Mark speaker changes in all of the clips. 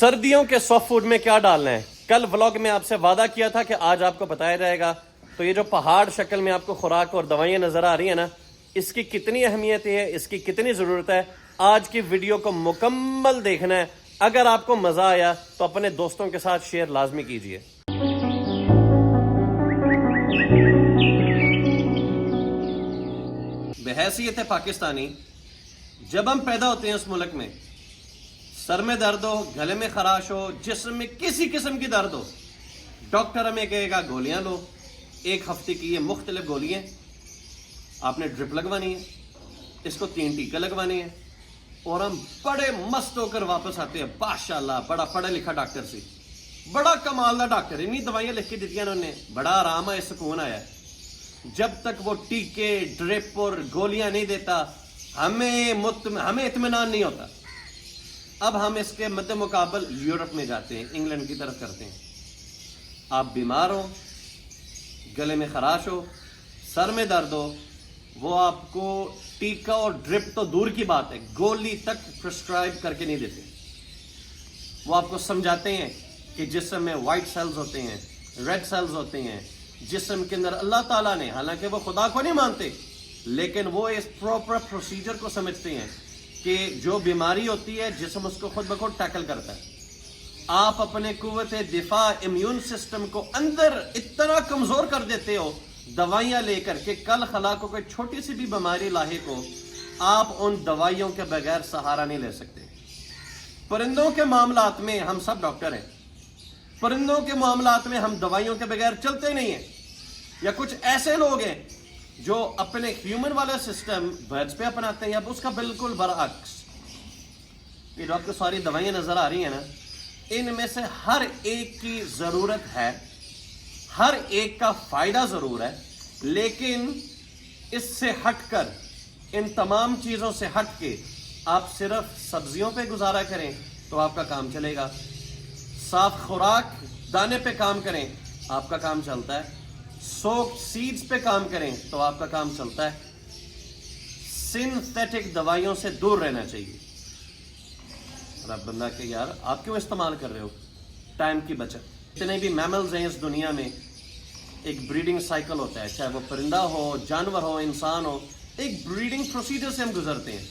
Speaker 1: سردیوں کے soft food میں کیا ڈالنا ہے؟ کل ولاگ میں آپ سے وعدہ کیا تھا کہ آج آپ کو بتایا جائے گا. تو یہ جو پہاڑ شکل میں آپ کو خوراک اور دوائیاں نظر آ رہی ہیں نا، اس کی کتنی اہمیت ہے، اس کی کتنی ضرورت ہے، آج کی ویڈیو کو مکمل دیکھنا ہے. اگر آپ کو مزہ آیا تو اپنے دوستوں کے ساتھ شیئر لازمی کیجیے. بحیثیت پاکستانی جب ہم پیدا ہوتے ہیں اس ملک میں، سر میں درد ہو، گلے میں خراش ہو، جسم میں کسی قسم کی درد ہو، ڈاکٹر ہمیں کہے گا گولیاں لو. 1 ہفتے کی یہ مختلف گولیاں آپ نے ڈرپ لگوانی ہے، اس کو 3 ٹیکے لگوانے ہیں، اور ہم بڑے مست ہو کر واپس آتے ہیں. ماشاءاللہ بڑا پڑھا لکھا ڈاکٹر سی، بڑا کمال دا ڈاکٹر، انہیں دوائیاں لکھ کے دی انہوں نے، بڑا آرام ہے، سکون آیا. جب تک وہ ٹیکے، ڈرپ اور گولیاں نہیں دیتا ہمیں اطمینان نہیں ہوتا. اب ہم اس کے مد مقابل یورپ میں جاتے ہیں، انگلینڈ کی طرف کرتے ہیں. آپ بیمار ہو، گلے میں خراش ہو، سر میں درد ہو، وہ آپ کو ٹیکا اور ڈرپ تو دور کی بات ہے، گولی تک پرسکرائب کر کے نہیں دیتے. وہ آپ کو سمجھاتے ہیں کہ جسم میں وائٹ سیلز ہوتے ہیں، ریڈ سیلز ہوتے ہیں، جسم کے اندر اللہ تعالیٰ نے، حالانکہ وہ خدا کو نہیں مانتے، لیکن وہ اس پراپر پروسیجر کو سمجھتے ہیں کہ جو بیماری ہوتی ہے جسم اس کو خود بخود ٹیکل کرتا ہے. آپ اپنے قوت دفاع امیون سسٹم کو اندر اتنا کمزور کر دیتے ہو دوائیاں لے کر کے کل خلا کو کوئی چھوٹی سی بھی بیماری لاحق ہو، آپ ان دوائیوں کے بغیر سہارا نہیں لے سکتے. پرندوں کے معاملات میں ہم سب ڈاکٹر ہیں، پرندوں کے معاملات میں ہم دوائیوں کے بغیر چلتے نہیں ہیں. یا کچھ ایسے لوگ ہیں جو اپنے ہیومن والا سسٹم برڈز پہ اپناتے ہیں، اب اس کا بالکل برعکس. یہ ڈاکٹر ساری دوائیاں نظر آ رہی ہیں نا، ان میں سے ہر ایک کی ضرورت ہے، ہر ایک کا فائدہ ضرور ہے، لیکن اس سے ہٹ کر، ان تمام چیزوں سے ہٹ کے آپ صرف سبزیوں پہ گزارا کریں تو آپ کا کام چلے گا. صاف خوراک دانے پہ کام کریں آپ کا کام چلتا ہے. سوکڈ سیڈز پہ کام کریں تو آپ کا کام چلتا ہے. سنتھیٹک دوائیوں سے دور رہنا چاہیے. رب بندہ کہ یار آپ کیوں استعمال کر رہے ہو؟ ٹائم کی بچت. جتنے بھی میملز ہیں اس دنیا میں، ایک بریڈنگ سائیکل ہوتا ہے، چاہے وہ پرندہ ہو، جانور ہو، انسان ہو، ایک بریڈنگ پروسیجر سے ہم گزرتے ہیں.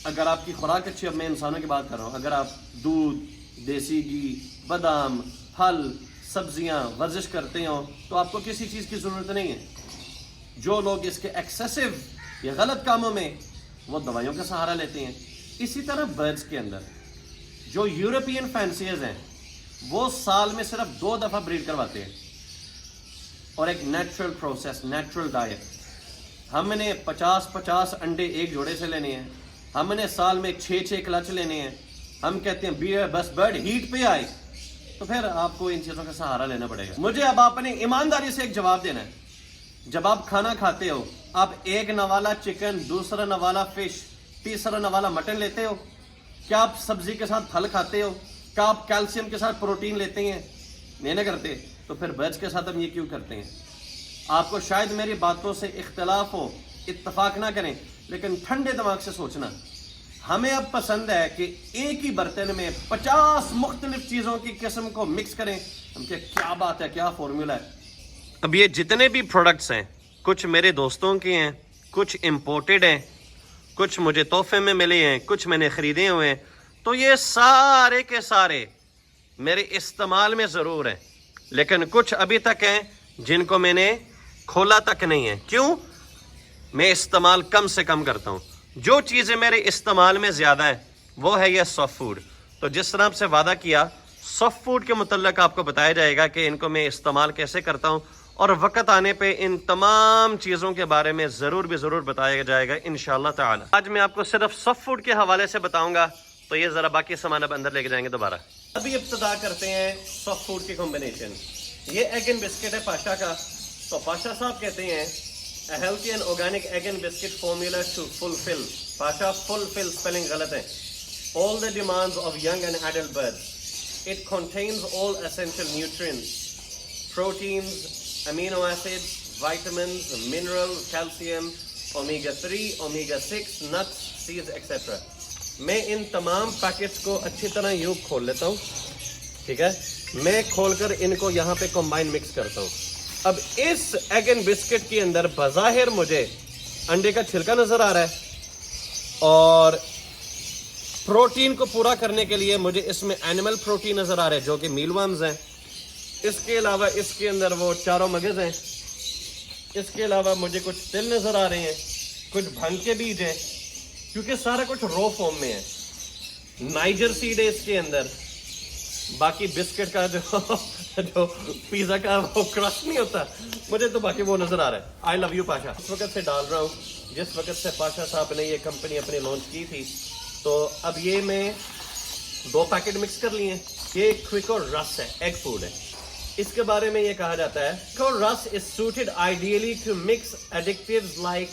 Speaker 1: اگر آپ کی خوراک اچھی، اب میں انسانوں کی بات کر رہا ہوں، اگر آپ دودھ، دیسی گھی، بادام، پھل، سبزیاں، ورزش کرتے ہو تو آپ کو کسی چیز کی ضرورت نہیں ہے. جو لوگ اس کے ایکسیسو یا غلط کاموں میں، وہ دوائیوں کا سہارا لیتے ہیں. اسی طرح برڈز کے اندر جو یورپین فینسیز ہیں، وہ سال میں صرف 2 دفعہ بریڈ کرواتے ہیں، اور ایک نیچرل پروسیس، نیچرل ڈائٹ. ہم نے 50 انڈے ایک جوڑے سے لینے ہیں، ہم نے سال میں 6 کلچ لینے ہیں. ہم کہتے ہیں بس برڈ ہیٹ پہ آئے، تو پھر آپ کو ان چیزوں کا سہارا لینا پڑے گا. مجھے اب آپ نے ایمانداری سے ایک جواب دینا ہے. جب آپ کھانا کھاتے ہو، آپ ایک نوالا چکن، دوسرا نوالا فش، تیسرا نوالا مٹن لیتے ہو؟ کیا آپ سبزی کے ساتھ پھل کھاتے ہو؟ کیا آپ کیلشیم کے ساتھ پروٹین لیتے ہیں؟ نہیں نہ کرتے. تو پھر برڈز کے ساتھ ہم یہ کیوں کرتے ہیں؟ آپ کو شاید میری باتوں سے اختلاف ہو، اتفاق نہ کریں، لیکن ٹھنڈے دماغ سے سوچنا. ہمیں اب پسند ہے کہ ایک ہی برتن میں 50 مختلف چیزوں کی قسم کو مکس کریں. ہم کہ کیا بات ہے، کیا فارمولا ہے. اب یہ جتنے بھی پروڈکٹس ہیں، کچھ میرے دوستوں کے ہیں، کچھ امپورٹڈ ہیں، کچھ مجھے تحفے میں ملے ہیں، کچھ میں نے خریدے ہوئے ہیں. تو یہ سارے کے سارے میرے استعمال میں ضرور ہیں، لیکن کچھ ابھی تک ہیں جن کو میں نے کھولا تک نہیں ہے. کیوں؟ میں استعمال کم سے کم کرتا ہوں. جو چیزیں میرے استعمال میں زیادہ ہیں وہ ہے یہ سافٹ فوڈ. تو جس طرح آپ سے وعدہ کیا، سافٹ فوڈ کے متعلق آپ کو بتایا جائے گا کہ ان کو میں استعمال کیسے کرتا ہوں، اور وقت آنے پہ ان تمام چیزوں کے بارے میں ضرور بتایا جائے گا انشاءاللہ تعالی. آج میں آپ کو صرف سافٹ فوڈ کے حوالے سے بتاؤں گا، تو یہ ذرا باقی سامان اب اندر لے کے جائیں گے دوبارہ. ابھی ابتدا کرتے ہیں سافٹ فوڈ کی کمبینیشن. یہ ایگ اینڈ بسکٹ ہے پاشا کا. تو پاشا صاحب کہتے ہیں A healthy and organic egg and biscuit formula to fulfill. Pasha, fulfill spelling غلط ہے. All the demands of young and adult birds. It contains all essential nutrients, proteins, amino acids, vitamins, minerals, calcium, omega 3, omega 6, nuts, seeds, etc. میں ان تمام packets کو اچھی طرح یوں کھول لیتا ہوں. ٹھیک ہے, میں کھول کر ان کو یہاں پہ کمبائن مکس کرتا ہوں. اب اس ایگ اینڈ بسکٹ کے اندر بظاہر مجھے انڈے کا چھلکا نظر آ رہا ہے, اور پروٹین کو پورا کرنے کے لیے مجھے اس میں اینیمل پروٹین نظر آ رہا ہے جو کہ میل ورمز ہیں. اس کے علاوہ اس کے اندر وہ چاروں مغز ہیں. اس کے علاوہ مجھے کچھ تل نظر آ رہے ہیں, کچھ بھنگ کے بیج ہیں, کیونکہ سارا کچھ رو فارم میں ہے. نائجر سیڈ ہے اس کے اندر. باقی بسکٹ کا جو پیزا کا وہ کرسٹ نہیں ہوتا, مجھے تو باقی وہ نظر آ رہا ہے. آئی لو یو پاشا. اس وقت سے ڈال رہا ہوں جس وقت سے پاشا صاحب نے یہ کمپنی اپنی لانچ کی تھی. تو اب یہ میں 2 پیکٹ مکس کر لیے ہیں. یہ کویکو رس ہے, ایگ فوڈ ہے. اس کے بارے میں یہ کہا جاتا ہے کویکو رس is suited ideally to mix additives like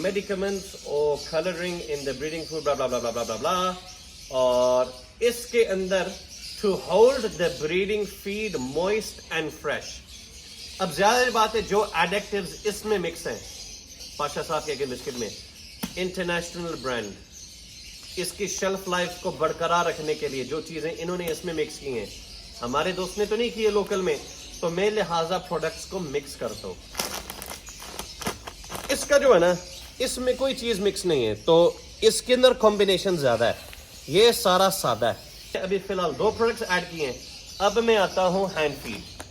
Speaker 1: medicaments اور colouring in the breading food blah blah blah blah blah. اور اس کے اندر to hold the breading feed moist and fresh. اب زیادہ بات ہے جو ایڈکٹیوز اس میں مکس ہیں پاشا صاحب کے بسکٹ میں, انٹرنیشنل برانڈ, اس کی شیلف لائف کو برقرار رکھنے کے لیے جو چیزیں انہوں نے اس میں مکس کی ہیں, ہمارے دوست نے تو نہیں کی ہے لوکل میں, تو میں لہٰذا پروڈکٹس کو مکس کرتا ہوں. اس کا جو ہے نا, اس میں کوئی چیز مکس نہیں ہے, تو اس کے اندر کمبینیشن زیادہ ہے. یہ سارا سادہ ہے. ابھی فی الحال 2 پروڈکٹس ایڈ کیے ہیں. اب میں آتا ہوں ہینڈ فیڈ.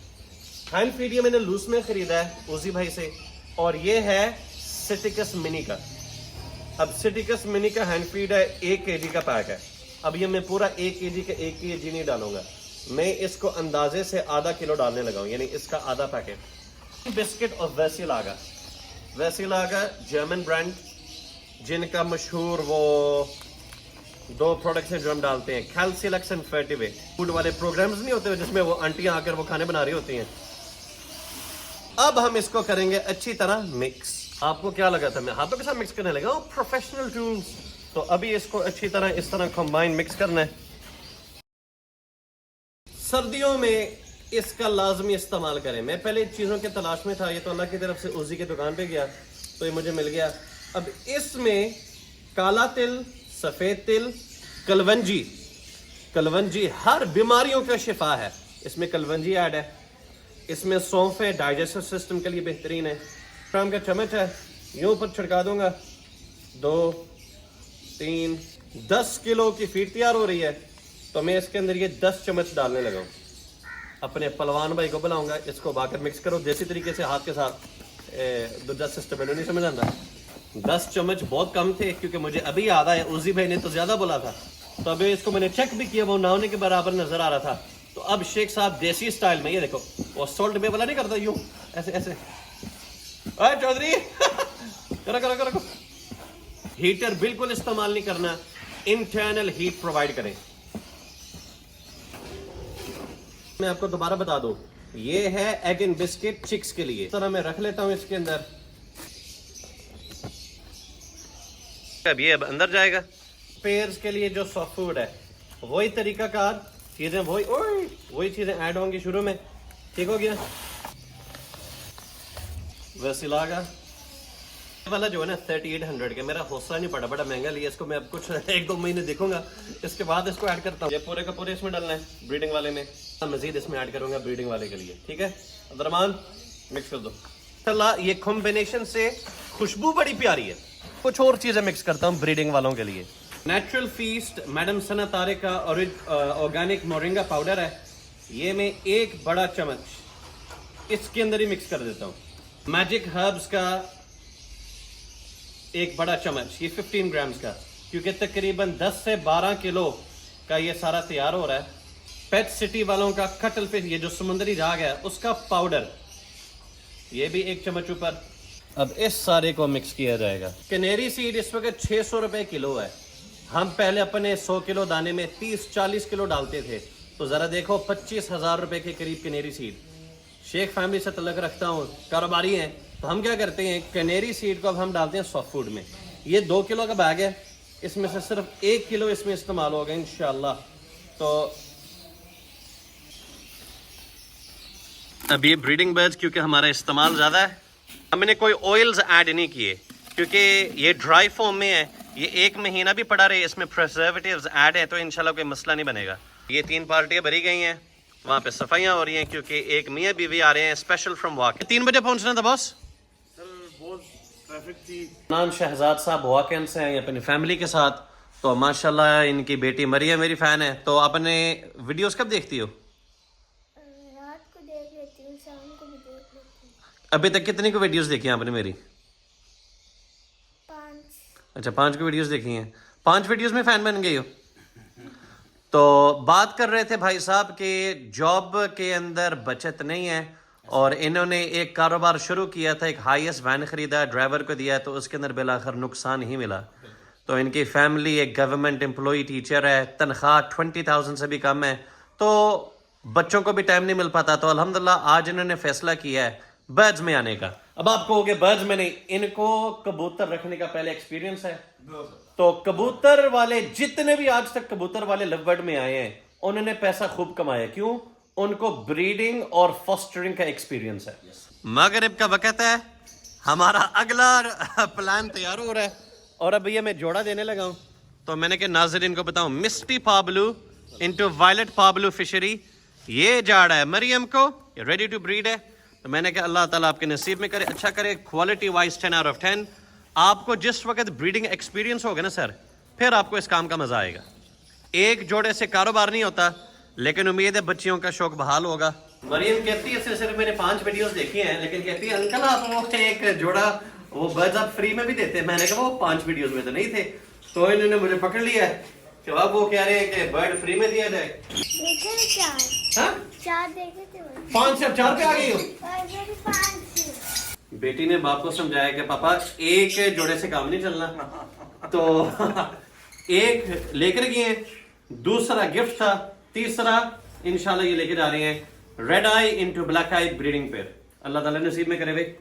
Speaker 1: ہینڈ فیڈ یہ میں نے لوس میں خریدا ہے اوزی بھائی سے, اور یہ ہے سٹیکس منی کا. اب سٹیکس منی کا ہینڈ فیڈ ہے, 1 kg کا پیک ہے. اب یہ میں پورا 1 kg کا 1 kg نہیں ڈالوں گا, میں اس کو اندازے سے ½ کلو ڈالنے لگا ہوں, یعنی اس کا آدھا پیکٹ. بسکٹ اور ویسیلاگا. ویسیلاگا جرمن برانڈ, جن کا مشہور وہ 2 پروڈکٹس ہیں جو ہم ڈالتے ہیں, کیلسیلکس اینڈ فیٹیوے. فوڈ والے پروگرامز نہیں ہوتے جس میں وہ آنٹیاں آ کر وہ کھانے بنا رہی ہوتی ہیں. اب ہم اس کو کریں گے اچھی طرح مکس. آپ کو کیا لگا تھا میں ہاتھوں کے ساتھ مکس کرنے لگا ہوں, پروفیشنل ٹولز. تو ابھی اس کو اچھی طرح اس طرح کمبائن مکس کرنا ہے. سردیوں میں اس کا لازمی استعمال کریں. میں پہلے چیزوں کے تلاش میں تھا, یہ تو اللہ کی طرف سے اوزی کی دکان پہ گیا تو یہ مجھے مل گیا. اب اس میں کالا تل, سفید تل, کلونجی. کلونجی ہر بیماریوں کا شفا ہے, اس میں کلونجی ایڈ ہے. اس میں سونف ہے, ڈائجسٹو سسٹم کے لیے بہترین ہے. شام کا چمچ ہے, یوں اوپر چھڑکا دوں گا. 2 3 10 کلو کی فیڈ تیار ہو رہی ہے, تو میں اس کے اندر یہ 10 چمچ ڈالنے لگا ہوں. اپنے پلوان بھائی کو بلاؤں گا, اس کو با کر مکس کرو دیسی طریقے سے ہاتھ کے ساتھ. 10 سسٹم نہیں سمجھ آتا. 10 چمچ بہت کم تھے کیونکہ مجھے ابھی یاد آیا اوزی بھائی نے تو زیادہ بولا تھا, تو ابھی اس کو میں نے چیک بھی کیا, وہ نہ ہونے کے برابر نظر آ رہا تھا. تو اب شیخ صاحب دیسی سٹائل میں, یہ دیکھو وہ سالٹ بے والا نہیں کرتا, یوں ایسے ایسے. اے چودھری کرو کرو کرو. ہیٹر بالکل استعمال نہیں کرنا, انٹرنل ہیٹ پرووائڈ کریں. میں آپ کو دوبارہ بتا دوں, یہ ہے ایگ اینڈ بسکٹ چکس کے لیے. اس طرح میں رکھ لیتا ہوں اس کے اندر. اب یہ اندر جائے گا. پیئرز کے لیے جو سافٹ فوڈ ہے وہی طریقہ کار, چیزیں وہی چیزیں ایڈ ہوں گی شروع میں. ٹھیک ہو گیا. ویسیلاگا والا جو ہے نا 3800 کا, میرا حوصلہ نہیں پڑا, بڑا مہنگا لیا اس کو. میں اب کچھ 1-2 مہینے دیکھوں گا, اس کے بعد اس کو ایڈ کرتا ہوں. یہ پورے کا پورے اس میں ڈالنا ہے بریڈنگ والے میں. مزید اس میں ایڈ کروں گا بریڈنگ والے کے لیے. ٹھیک ہے عبدالرحمان, مکس کر دو. اللہ, یہ کمبینیشن سے خوشبو بڑی پیاری ہے. کچھ اور چیزیں مکس کرتا ہوں بریڈنگ والوں کے لیے. نیچرل فیسٹ میڈم سنا تارے کا آرگینک مورنگا پاؤڈر ہے. یہ میں 1 بڑا چمچ اس کے اندر ہی مکس کر دیتا ہوں. میجک ہربز کا 1 بڑا چمچ, یہ 15 گرامز کا, کیونکہ تقریباً 10 سے 12 کلو کا یہ سارا تیار ہو رہا ہے. پیٹ سٹی والوں کا کٹل فش, یہ جو سمندری جھاگ ہے اس کا پاؤڈر, یہ بھی 1 چمچ اوپر. اب اس سارے کو مکس کیا جائے گا. کنیری سیڈ اس وقت 600 روپے کلو ہے. ہم پہلے اپنے 100 کلو دانے میں 30-40 کلو ڈالتے تھے, تو ذرا دیکھو 25,000 روپے کے قریب کنیری سیڈ. شیخ فیملی سے تعلق رکھتا ہوں, کاروباری ہیں, تو ہم کیا کرتے ہیں کنیری سیڈ کو اب ہم ڈالتے ہیں سافٹ فوڈ میں. یہ 2 کلو کا بیگ ہے, اس میں سے صرف 1 کلو اس میں استعمال ہوگا انشاءاللہ. تو اب یہ بریڈنگ برڈز کیونکہ ہمارا استعمال زیادہ ہے, ہم نے کوئی آئلز ایڈ نہیں کیے کیونکہ یہ ڈرائی فارم میں ہے. یہ 1 مہینہ بھی پڑا رہے اس میں پریزرویٹیوز ایڈ ہے تو انشاءاللہ کوئی مسئلہ نہیں بنے گا. یہ 3 پارٹیاں بھری گئی ہیں, وہاں پہ صفائیاں ہو رہی ہیں کیونکہ ایک میاں بیوی آ رہے ہیں اسپیشل فرام واک. 3 بجے پہنچنا تھا باس.
Speaker 2: سر بہت ٹریفک تھی.
Speaker 1: نان شہزاد صاحب واقعن سے ہیں اپنی فیملی کے ساتھ, تو ماشاءاللہ ان کی بیٹی مریم میری فین ہے. تو آپ نے ویڈیوز کب دیکھتی ہو؟
Speaker 3: رات کو دیکھ لیتی ہوں, شام کو بھی دیکھ لیتی ہوں.
Speaker 1: ابھی تک کتنی کو ویڈیوز دیکھی ہیں آپ نے میری؟
Speaker 3: 5.
Speaker 1: اچھا 5 کو ویڈیوز دیکھی ہیں. 5 ویڈیوز میں فین بن گئی ہو. تو بات کر رہے تھے بھائی صاحب کہ جاب کے اندر بچت نہیں ہے, اور انہوں نے ایک کاروبار شروع کیا تھا, ایک ہائیسٹ وین خریدا, ڈرائیور کو دیا, تو اس کے اندر بالآخر نقصان ہی ملا. تو ان کی فیملی ایک گورنمنٹ امپلائی ٹیچر ہے, تنخواہ 20,000 سے بھی کم ہے, تو بچوں کو بھی ٹائم نہیں مل پاتا. تو الحمدللہ آج انہوں نے فیصلہ کیا ہے برڈز میں آنے کا. اب آپ کہو گے برڈز میں نہیں, ان کو کبوتر رکھنے کا پہلے ایکسپیرینس ہے. تو کبوتر والے جتنے بھی آج تک کبوتر والے لو برڈ میں آئے ہیں انہوں نے پیسہ خوب کمایا. کیوں؟ ان کو بریڈنگ اور فاسٹرنگ کا ایکسپیرینس ہے. مغرب کا وقت ہے, ہمارا اگلا پلان تیار ہو رہا ہے, اور اب یہ میں جوڑا دینے لگا ہوں. تو میں نے کہ ناظرین کو بتاؤں, مسٹی پابلو انٹو وائلٹ پابلو فشری, یہ جاڑا ہے مریم کو, یہ ریڈی ٹو بریڈ ہے. تو میں نے کہا اللہ تعالیٰ آپ کے نصیب میں کرے, اچھا کرے, کوالٹی وائز 10/10. آپ کو جس وقت بریڈنگ ایکسپیرینس ہوگا نا سر, پھر آپ کو اس کام کا مزہ آئے گا. ایک جوڑے سے کاروبار نہیں ہوتا, لیکن امید ہے بچیوں کا شوق بحال ہوگا. مریم کہتی ہے صرف میں نے 5 ویڈیوز دیکھی ہیں, لیکن کہتی ہے انکل آپ وہ ایک جوڑا وہ برڈز آپ فری میں بھی دیتے ہیں. میں نے کہا وہ 5 ویڈیوز میں تو نہیں تھے. تو انہوں نے مجھے پکڑ لیا ہے کہ اب وہ کہہ رہے ہیں کہ برڈ فری میں دیا جائے.
Speaker 3: دیکھے نا 4.
Speaker 1: ہاں
Speaker 3: 4 دیکھے تھے.
Speaker 1: 5 سے اب 4 پہ آ گئی ہو.
Speaker 3: اور میری 5 تھی.
Speaker 1: بیٹی نے باپ کو سمجھایا کہ پاپا ایک جوڑے سے کام نہیں چلنا, تو ایک لے کر گئے ہیں, دوسرا گفٹ تھا, تیسرا انشاءاللہ یہ لے کے جا رہے ہیں red I into black I breeding pair. اللہ تعالیٰ نصیب میں کرے بھائی.